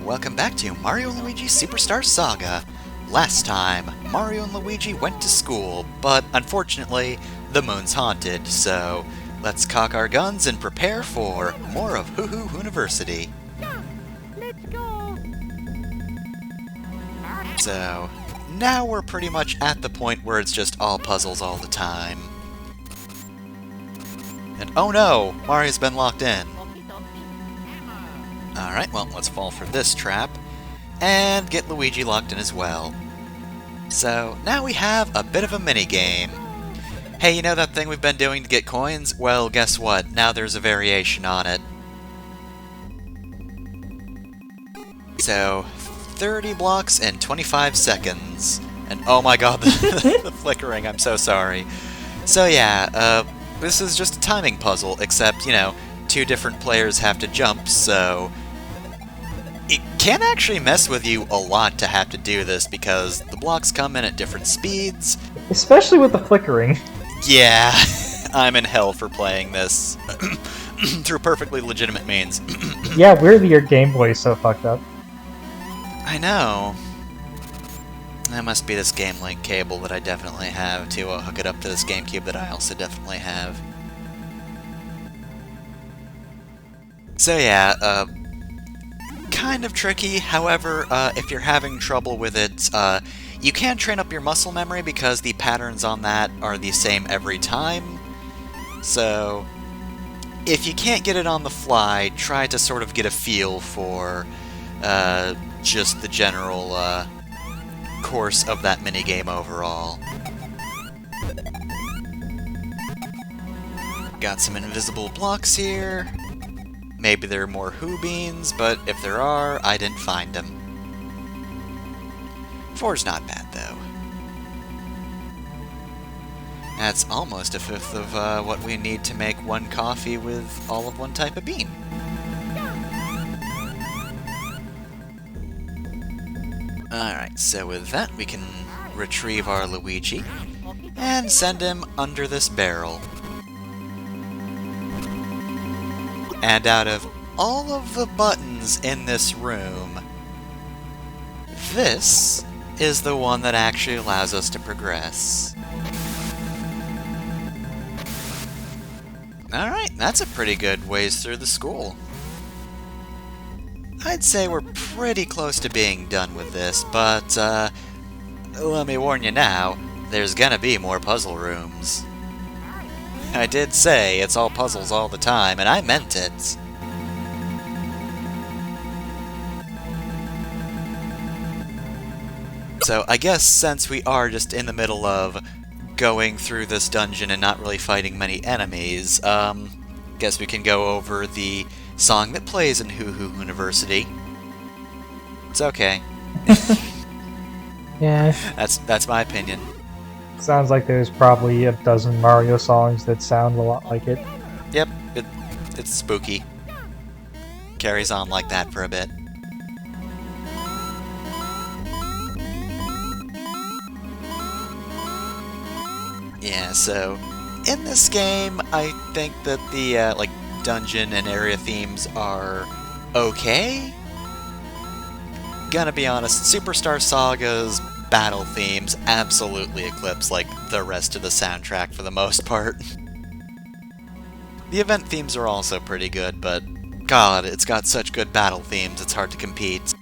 Welcome back to Mario & Luigi Superstar Saga. Last time, Mario and Luigi went to school, but unfortunately, the moon's haunted, so let's cock our guns and prepare for more of Hoo Hoo University. Let's go! So, now we're pretty much at the point where it's just all puzzles all the time. And oh no! Mario's been locked in. Alright, well, let's fall for this trap, and get Luigi locked in as well. So, now we have a bit of a mini-game. Hey, you know that thing we've been doing to get coins? Well, guess what? Now there's a variation on it. So, 30 blocks in 25 seconds. And oh my god, the flickering, I'm so sorry. So yeah, this is just a timing puzzle, except, you know, two different players have to jump, so it can actually mess with you a lot to have to do this because the blocks come in at different speeds. Especially with the flickering. Yeah, I'm in hell for playing this through perfectly legitimate means. Yeah, weirdly your Game Boy is so fucked up. I know. That must be this Game Link cable that I definitely have to hook it up to this GameCube that I also definitely have. So yeah, kind of tricky. However, if you're having trouble with it, you can train up your muscle memory because the patterns on that are the same every time. So, if you can't get it on the fly, try to sort of get a feel for just the general course of that minigame overall. Got some invisible blocks here. Maybe there are more Who Beans, but if there are, I didn't find them. 4's not bad, though. That's almost a fifth of what we need to make one coffee with all of one type of bean. Alright, so with that we can retrieve our Luigi and send him under this barrel. And out of all of the buttons in this room, this is the one that actually allows us to progress. Alright, that's a pretty good ways through the school. I'd say we're pretty close to being done with this, but let me warn you now, there's gonna be more puzzle rooms. I did say it's all puzzles all the time, and I meant it. So I guess since we are just in the middle of going through this dungeon and not really fighting many enemies, guess we can go over the song that plays in Hoo Hoo University. It's okay. Yeah. That's my opinion. Sounds like there's probably a dozen Mario songs that sound a lot like it. Yep, it's spooky. Carries on like that for a bit. Yeah, so in this game, I think that the like dungeon and area themes are okay. Gonna be honest, Superstar Saga's battle themes absolutely eclipse like the rest of the soundtrack for the most part. The event themes are also pretty good, but god, it's got such good battle themes, it's hard to compete.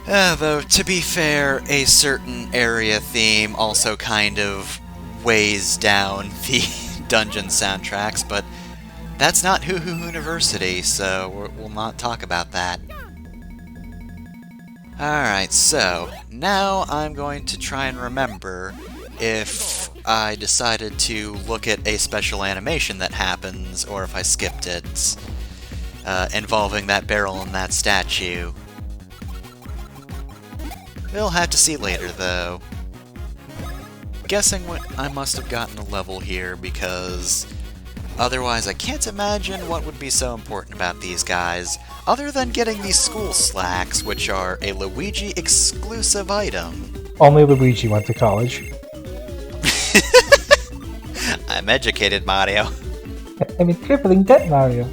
Though, to be fair, a certain area theme also kind of weighs down the dungeon soundtracks, but that's not Hoo Hoo University, so we'll not talk about that. Alright, so now I'm going to try and remember if I decided to look at a special animation that happens, or if I skipped it, involving that barrel and that statue. We'll have to see later, though. Guessing I must have gotten a level here, because otherwise I can't imagine what would be so important about these guys, other than getting these school slacks, which are a Luigi exclusive item. Only Luigi went to college. I'm educated, Mario. I'm in crippling debt, Mario.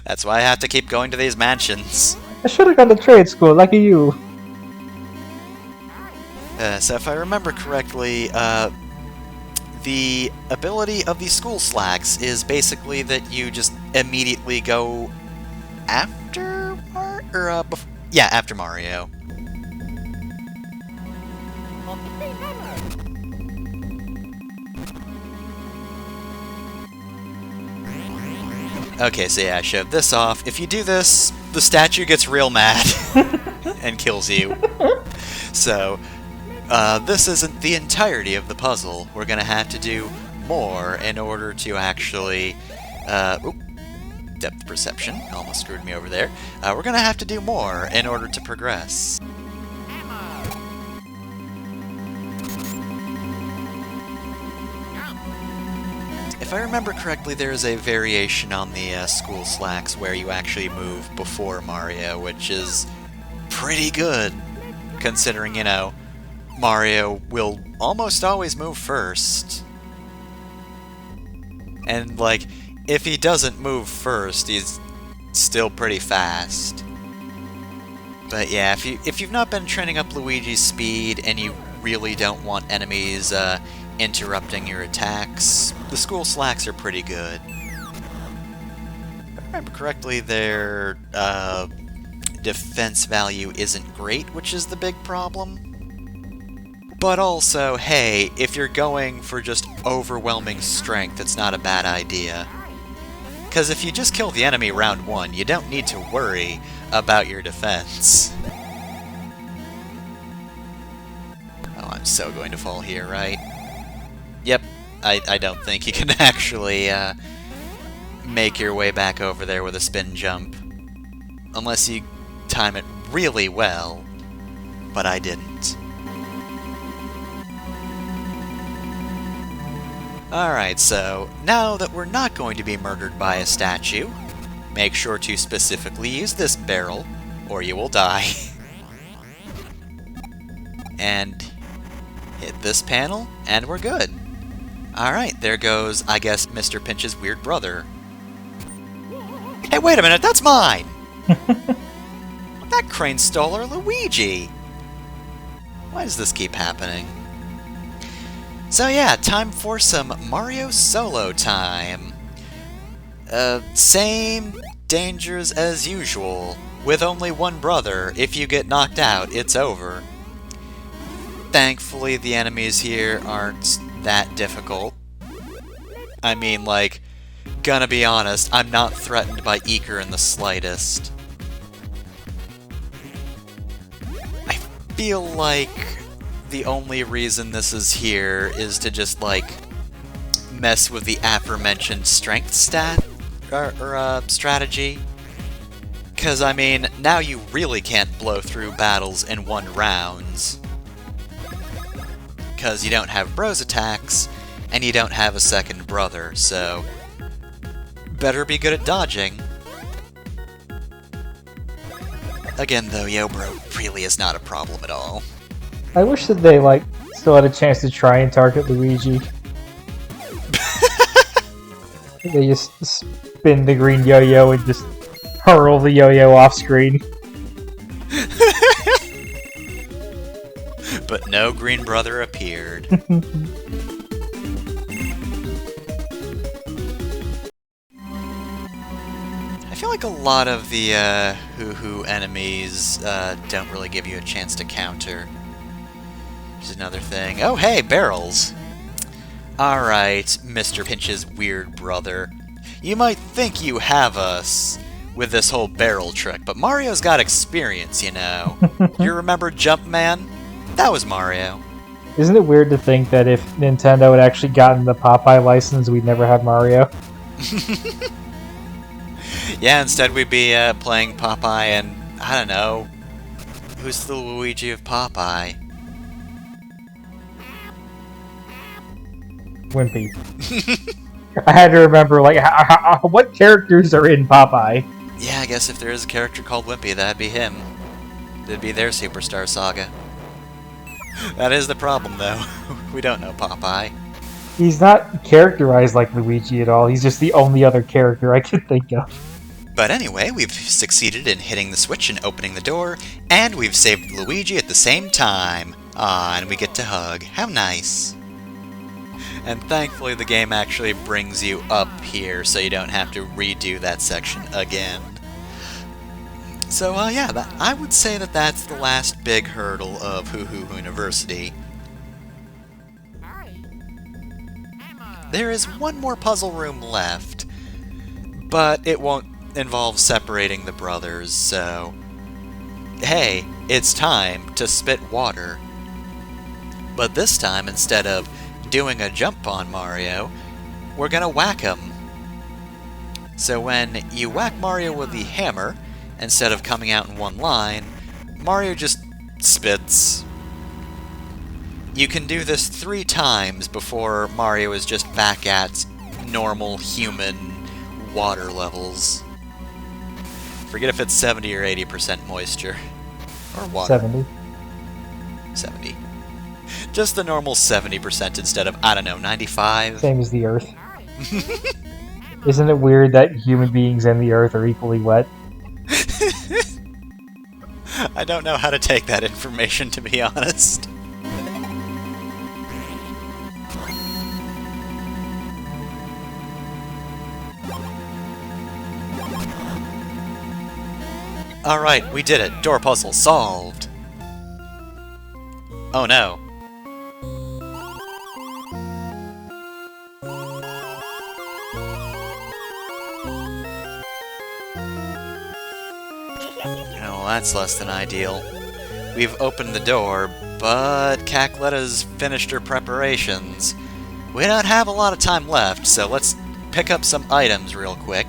That's why I have to keep going to these mansions. I should have gone to trade school, lucky you. So if I remember correctly, the ability of the school slacks is basically that you just immediately go after after Mario. Okay, so yeah, I showed this off. If you do this, the statue gets real mad and kills you. So, this isn't the entirety of the puzzle. We're gonna have to do more in order to actually... depth perception. Almost screwed me over there. We're gonna have to do more in order to progress. If I remember correctly, there is a variation on the school slacks where you actually move before Mario, which is pretty good, considering, you know, Mario will almost always move first. And, like, if he doesn't move first, he's still pretty fast. But yeah, if you've not been training up Luigi's speed and you really don't want enemies interrupting your attacks, the school slacks are pretty good. If I remember correctly, their defense value isn't great, which is the big problem. But also, hey, if you're going for just overwhelming strength, it's not a bad idea. Because if you just kill the enemy round one, you don't need to worry about your defense. Oh, I'm so going to fall here, right? Yep, I don't think you can actually make your way back over there with a spin jump. Unless you time it really well, but I didn't. Alright, so now that we're not going to be murdered by a statue, make sure to specifically use this barrel, or you will die. And hit this panel, and we're good. Alright, there goes, I guess, Mr. Pinch's weird brother. Hey, wait a minute, that's mine! That crane stole our Luigi! Why does this keep happening? So yeah, time for some Mario Solo time. Same dangers as usual. With only one brother, if you get knocked out, it's over. Thankfully, the enemies here aren't that difficult. I mean, like, gonna be honest, I'm not threatened by Eker in the slightest. I feel like the only reason this is here is to just, like, mess with the aforementioned strength stat, or strategy. Because, I mean, now you really can't blow through battles in one round. Because you don't have bros attacks, and you don't have a second brother, so better be good at dodging. Again, though, Yo-Bro really is not a problem at all. I wish that they, like, still had a chance to try and target Luigi. They just spin the green yo-yo and just hurl the yo-yo off screen. But no green brother appeared. I feel like a lot of the hoo-hoo enemies don't really give you a chance to counter. Which is another thing. Oh hey, barrels! Alright, Mr. Pinch's weird brother. You might think you have us with this whole barrel trick, but Mario's got experience, you know. You remember Jumpman? That was Mario. Isn't it weird to think that if Nintendo had actually gotten the Popeye license, we'd never have Mario? Yeah, instead we'd be playing Popeye and, I don't know, who's the Luigi of Popeye? Wimpy. I had to remember, like, what characters are in Popeye? Yeah, I guess if there is a character called Wimpy, that'd be him. It'd be their Superstar Saga. That is the problem, though. We don't know Popeye. He's not characterized like Luigi at all. He's just the only other character I can think of. But anyway, we've succeeded in hitting the switch and opening the door, and we've saved Luigi at the same time. Ah, and we get to hug. How nice. And thankfully the game actually brings you up here, so you don't have to redo that section again. So, yeah, I would say that that's the last big hurdle of Hoo Hoo University. There is one more puzzle room left, but it won't involve separating the brothers, so... Hey, it's time to spit water. But this time, instead of doing a jump on Mario, we're gonna whack him. So when you whack Mario with the hammer, instead of coming out in one line, Mario just spits. You can do this 3 times before Mario is just back at normal human water levels. Forget if it's 70 or 80% moisture. Or water. 70. 70. Just the normal 70% instead of, I don't know, 95? Same as the Earth. Isn't it weird that human beings and the Earth are equally wet? I don't know how to take that information, to be honest. Alright, we did it. Door puzzle solved. Oh no. Oh, that's less than ideal. We've opened the door, but Cackleta's finished her preparations. We don't have a lot of time left, so let's pick up some items real quick.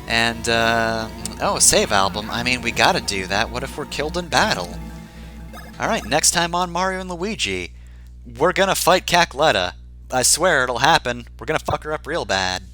And, oh, save album. I mean, we gotta do that. What if we're killed in battle? Alright, next time on Mario and Luigi, we're gonna fight Cackleta. I swear it'll happen. We're gonna fuck her up real bad.